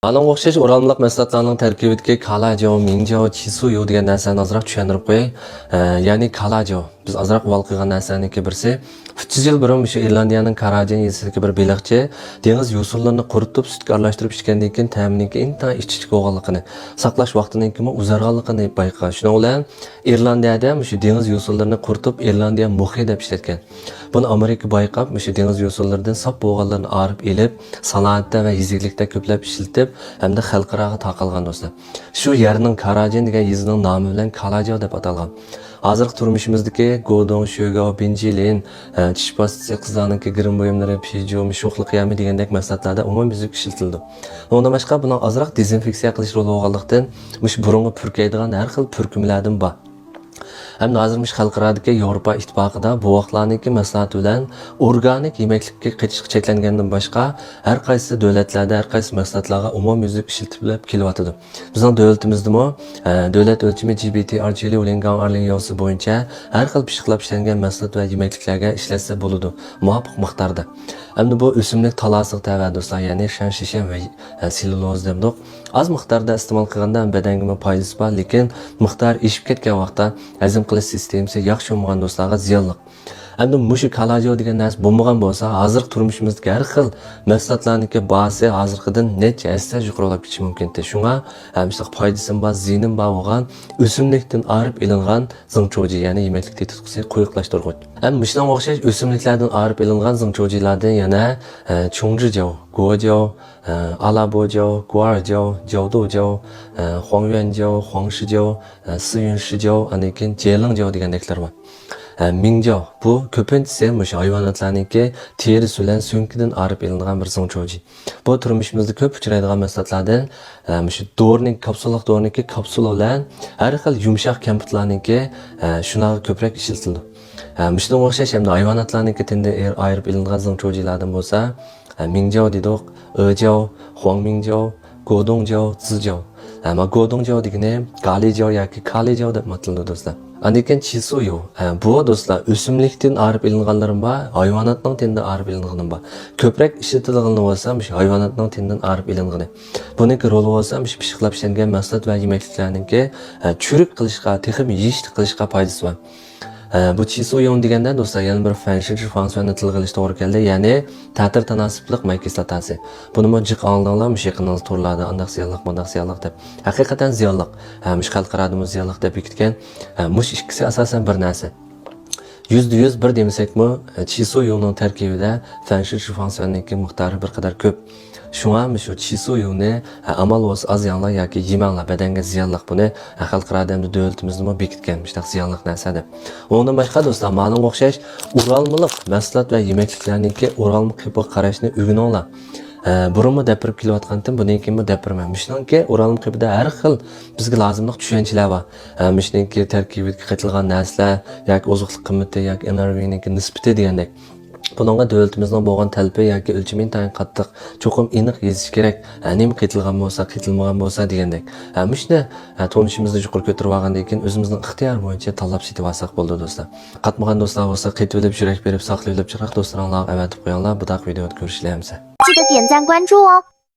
Ma'lumga o'xshash o'ralmaliq mahsulotlarning tarkibidagi kalajo, mingjo, chisuyu degan narsani ozroq tushuntirib qo'yay. Ya'ni kalajo biz ozroq val qilgan narsaniki birsi 300 yil burun shu Irlandiyaning Karajan yezisidagi bir baliqchi dengiz yo'sinlarini quritib sutga aralashtirib ichgandan keyin ta'miniki inta ichich bo'lganligini, saqlash vaqtining kimi uzarganligini bayqagan. Shuning bilan Irlandiyada shu dengiz yo'sinlarini quritib Irlandiya muhi deb ishlatgan. Buni Amerika bayqab shu dengiz yo'sinlaridan sop bo'lganlarni arib elib, sanoatda va yeziklikda ko'plab ishlatib hamda xalqaro taqalgan do'stlar. Shu yerning Karajan degan yezining nomi bilan Kalajo deb atalgan. Hozirgi turmushimizdagi godon, sho'go, benjilin, tish pastasi, qizlarningki girim buyumlari, pijo, sho'xliq yami degandek mahsulotlarda umumyuzlik ishlatildi. Undan boshqa buni ozroq dezinfeksiya qilish roli bo'lganlikdan, mush burunga purkaydigan har xil purkumlardan bor. Hem de hazırmış xalqaradagi Yevropa ittifoqida bu vaqtlarniki maslahat bilan organik yemeklikka qetish cheklangandan boshqa har qaysi davlatlarda har qaysi mahsulotlarga umumyuzlik ishlatilib kelyotdi. Bizning davlatimizdami davlat o'lchami GBT archili olingan yo'si bo'yicha har xil pishiqlab ishlangan mahsulot va yemekliklarga ishlatsa bo'ladi muvofiq miqdorda. Hamda bu o'simlik talosiq tava do'stlar, ya'ni shan shisha va selluloz demdik. Az miqdorda iste'mol qilganda badanga foydasi bor, lekin miqdor eshib ketgan vaqtda hazm qilish sistemasi yaxshi bo'lmagan do'stlarga ziyonli. Hamda mushu kalajo degan narsa bo'lmagan bo'lsa, hozir turmushimizga har xil mahsulotlarniki basi hozirgidan necha hassa yuqorilab ketishi mumkin. Shunga hamshaq foydasi bor, ziyni bor bo'lgan o'simlikdan arib ilingan zingchoji, ya'ni yemeklik tetkiqsi quyuqlashtirg'ich. Ham mushunga o'xshash o'simliklardan arib ilingan zingchojilardan yana chongzhijiao, guojiao, alabojiao, guarjiao, jiaodujiao, huangyuanjiao, huangshijiao, siyunshijiao, anikin jelingjiao degandeklar bor. Mingjo bu ko'pincha mush hayvonotlarniki terisi bilan so'nkidan arib ilingan bir zingchoji. Bu turmushimizda ko'p uchraydigan mahsulotlardan mush do'rning kapsulali do'rniki kapsula bilan har xil yumshoq kamputlarniki shunaqa ko'proq ishlatildi. Mushunga o'xshash hamda hayvonotlarniki tinda ayirib ilingan zingchojilardan bo'lsa, mingjo dedik, ejiao, huangmingjo, godongjiao, zijiao. Ama godongjiao degani galijiao yoki kalijiao deb ataladi do'stlar. Aniken chisuyu bu do'stlar o'simlikdan arib ilinganlarim bor, hayvonotning tenidan arib ilinganim bor. Ko'proq ishlatiladigan bo'lsa, hayvonotning tenidan arib ilingani. Buniki roli bo'lsa, pishiqlab ishlangan mahsulot va yemekliklarningki churuk qilishga, texim yeyish qilishga foydasi bor. Bu chisuyon deganda do'stlar yana bir fanshir funksiyoni tilg'ilish to'g'ri keldi, ya'ni ta'tir tanasiblik may kislotasi. Buni jiq oldinglar mushiqingiz turladi, andaq ziyonliq deb. Haqiqatan ziyonliq. Mush xalqaradimi ziyonliq deb bekitgan. Mush ikkisi asosan bir narsa. %100 bir demasakmi, chisuyoning tarkibida fanshir funksiyonining miqdori bir qadar ko'p. Shunga shu chisuyo'ni amal o'z aziyonlar yoki yemanglar badanga ziyonli buni xalqaro hamda davlatimizmi bekitgan shunaqa ziyonli narsa deb. Undan boshqa do'stlar, ma'lumga o'xshash o'ralmaliq mahsulot va yemekliklarningki o'ralma qilib qarashni o'rganinglar. Burunmi dapirib kelayotgandim, bundan keyin dapirman. Mishningki o'ralma qilibda har xil bizga lozimli tushunchalar bor. Mishningki tarkibiga qitilgan narsalar yoki oziqlik qimmati yoki energetik nisbati degandek. Bununla davlatimizning bo'lgan talbi yoki o'lchamining tayin qattiq, cho'qim aniq yezish kerak. Nima qitilgan bo'lsa, qitilmagan bo'lsa degandek. Shuni tonishimizni yuqori ko'tarib olgandan keyin o'zimizning ixtiyor bo'yicha tanlab setib olsak bo'ldi do'stlar. Qatmagan do'stlar bo'lsa, qaytib yurak berib, saqlayib chiroq do'stlarga avatib qo'yinglar. Bu videoni ko'rishlaymiz. 记得点赞关注哦。